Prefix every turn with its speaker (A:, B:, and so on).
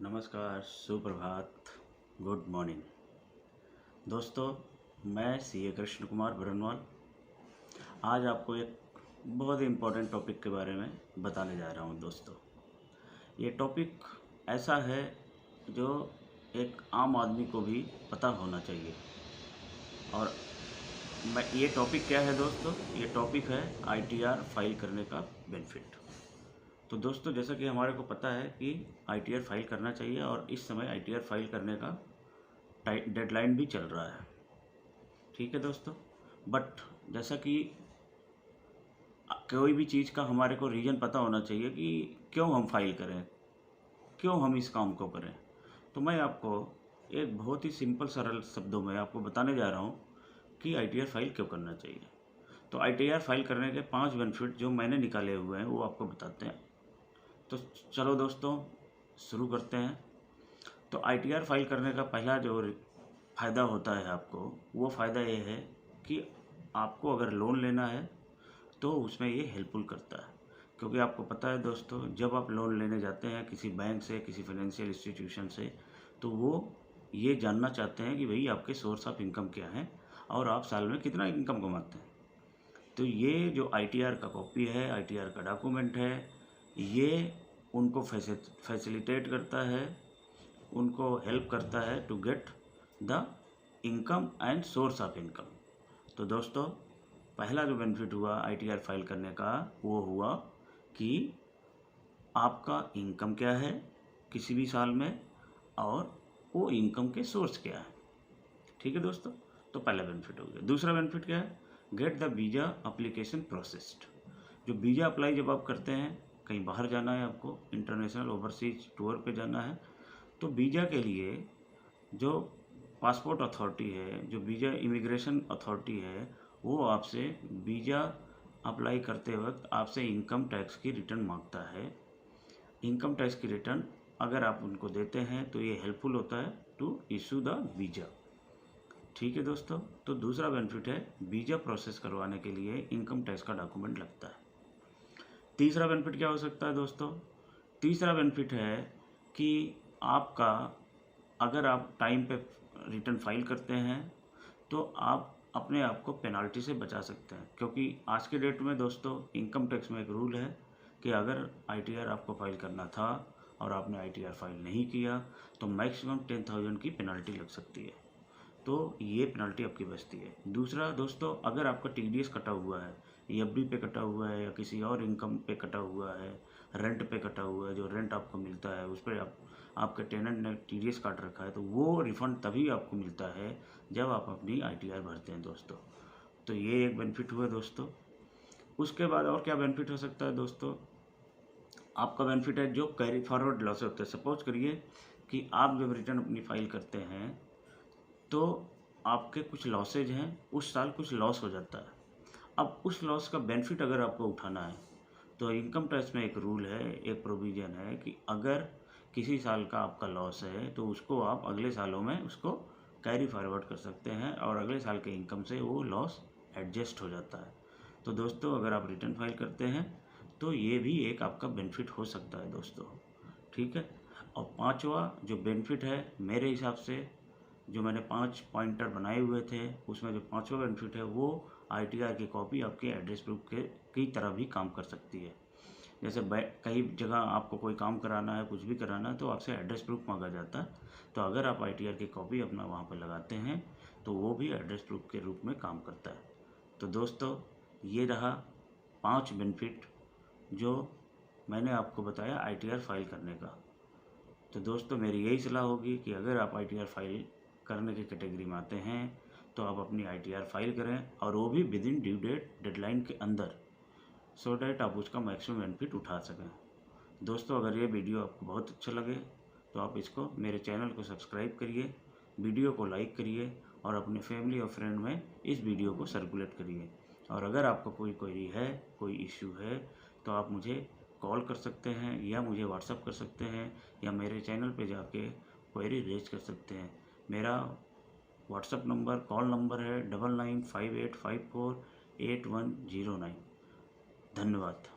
A: नमस्कार, सुप्रभात, good morning. दोस्तों, मैं सीए कृष्ण कुमार बरनवाल आज आपको एक बहुत ही इम्पोर्टेंट टॉपिक के बारे में बताने जा रहा हूं। दोस्तों, ये टॉपिक ऐसा है जो एक आम आदमी को भी पता होना चाहिए। और ये टॉपिक क्या है दोस्तों? ये टॉपिक है आईटीआर फाइल करने का बेनिफिट। तो दोस्तों, जैसा कि हमारे को पता है कि आईटीआर फाइल करना चाहिए और इस समय आईटीआर फाइल करने का डेडलाइन भी चल रहा है। ठीक है दोस्तों, बट जैसा कि कोई भी चीज़ का हमारे को रीज़न पता होना चाहिए कि क्यों हम फाइल करें, क्यों हम इस काम को करें। तो मैं आपको एक बहुत ही सिंपल सरल शब्दों में आपको बताने जा रहा हूँ कि आईटीआर फाइल क्यों करना चाहिए। तो आईटीआर फाइल करने के 5 बेनिफिट जो मैंने निकाले हुए हैं वो आपको बताते हैं। तो चलो दोस्तों, शुरू करते हैं। तो आईटीआर फाइल करने का पहला जो फ़ायदा होता है आपको, वो फ़ायदा ये है कि आपको अगर लोन लेना है तो उसमें ये हेल्पफुल करता है। क्योंकि आपको पता है दोस्तों, जब आप लोन लेने जाते हैं किसी बैंक से, किसी फाइनेंशियल इंस्टीट्यूशन से, तो वो ये जानना चाहते हैं कि भाई आपके सोर्स ऑफ इनकम क्या है और आप साल में कितना इनकम कमाते हैं। तो ये जो आईटीआर का कॉपी है, आईटीआर का डॉक्यूमेंट है, ये उनको फैसिलिटेट करता है, उनको हेल्प करता है to get the income and source of income. तो दोस्तों, पहला जो बेनिफिट हुआ आईटीआर फाइल करने का वो हुआ कि आपका इनकम क्या है किसी भी साल में और वो इनकम के सोर्स क्या है। ठीक है दोस्तों, तो पहला बेनिफिट हो गया। दूसरा बेनिफिट क्या है? Get the visa application processed. जो वीज़ा अप्लाई जब आप करते हैं, कहीं बाहर जाना है, आपको इंटरनेशनल ओवरसीज टूर पे जाना है, तो वीज़ा के लिए जो पासपोर्ट अथॉरिटी है, जो वीज़ा इमिग्रेशन अथॉरिटी है, वो आपसे वीज़ा अप्लाई करते वक्त आपसे इनकम टैक्स की रिटर्न मांगता है। इनकम टैक्स की रिटर्न अगर आप उनको देते हैं तो ये हेल्पफुल होता है टू इशू द वीज़ा। ठीक है दोस्तों, तो दूसरा बेनिफिट है वीज़ा प्रोसेस करवाने के लिए इनकम टैक्स का डॉक्यूमेंट लगता है। तीसरा बेनिफिट क्या हो सकता है दोस्तों? तीसरा बेनिफिट है कि आपका अगर आप टाइम पे रिटर्न फाइल करते हैं तो आप अपने आप को पेनाल्टी से बचा सकते हैं। क्योंकि आज के डेट में दोस्तों, इनकम टैक्स में एक रूल है कि अगर आईटीआर आपको फाइल करना था और आपने आईटीआर फाइल नहीं किया तो मैक्सिमम 10,000 की पेनल्टी लग सकती है। तो ये पेनल्टी आपकी बचती है। दूसरा दोस्तों, अगर आपका टीडीएस कटा हुआ है, एफडी पे कटा हुआ है या किसी और इनकम पे कटा हुआ है, रेंट पे कटा हुआ है, जो रेंट आपको मिलता है उस पर आपके टेनेंट ने टीडीएस काट रखा है, तो वो रिफ़ंड तभी आपको मिलता है जब आप अपनी आईटीआर भरते हैं दोस्तों। तो ये एक बेनिफिट हुआ दोस्तों। उसके बाद और क्या बेनिफिट हो सकता है दोस्तों? आपका बेनिफिट है जो कैरी फॉरवर्ड लॉस होते हैं। सपोज करिए कि आप जब रिटर्न अपनी फाइल करते हैं तो आपके कुछ लॉसेज हैं, उस साल कुछ लॉस हो जाता है। अब उस लॉस का बेनिफिट अगर आपको उठाना है तो इनकम टैक्स में एक रूल है, एक प्रोविज़न है कि अगर किसी साल का आपका लॉस है तो उसको आप अगले सालों में उसको कैरी फॉरवर्ड कर सकते हैं और अगले साल के इनकम से वो लॉस एडजस्ट हो जाता है। तो दोस्तों, अगर आप रिटर्न फाइल करते हैं तो ये भी एक आपका बेनिफिट हो सकता है दोस्तों। ठीक है। और पांचवा जो बेनिफिट है मेरे हिसाब से, जो मैंने 5 पॉइंटर बनाए हुए थे, उसमें जो पांचवा बेनिफिट है वो आईटीआर की कॉपी आपके एड्रेस प्रूफ के की तरह भी काम कर सकती है। जैसे कई जगह आपको कोई काम कराना है, कुछ भी कराना है, तो आपसे एड्रेस प्रूफ मांगा जाता है। तो अगर आप आईटीआर की कॉपी अपना वहाँ पर लगाते हैं तो वो भी एड्रेस प्रूफ के रूप में काम करता है। तो दोस्तों, ये रहा 5 बेनिफिट जो मैंने आपको बताया आईटीआर फाइल करने का। तो दोस्तों, मेरी यही सलाह होगी कि अगर आप आईटीआर फाइल करने की कैटेगरी में आते हैं तो आप अपनी आईटीआर फाइल करें और वो भी विद इन ड्यू डेडलाइन के अंदर, सो डैट आप उसका मैक्सिमम बेनिफिट उठा सकें। दोस्तों, अगर ये वीडियो आपको बहुत अच्छा लगे तो आप इसको, मेरे चैनल को सब्सक्राइब करिए, वीडियो को लाइक करिए और अपने फैमिली और फ्रेंड में इस वीडियो को सर्कुलेट करिए। और अगर आपको कोई क्वेरी है, कोई इश्यू है, तो आप मुझे कॉल कर सकते हैं या मुझे व्हाट्सअप कर सकते हैं या मेरे चैनल पे जाके क्वेरी रेज कर सकते हैं। मेरा व्हाट्सअप नंबर, कॉल नंबर है 9958548109। धन्यवाद।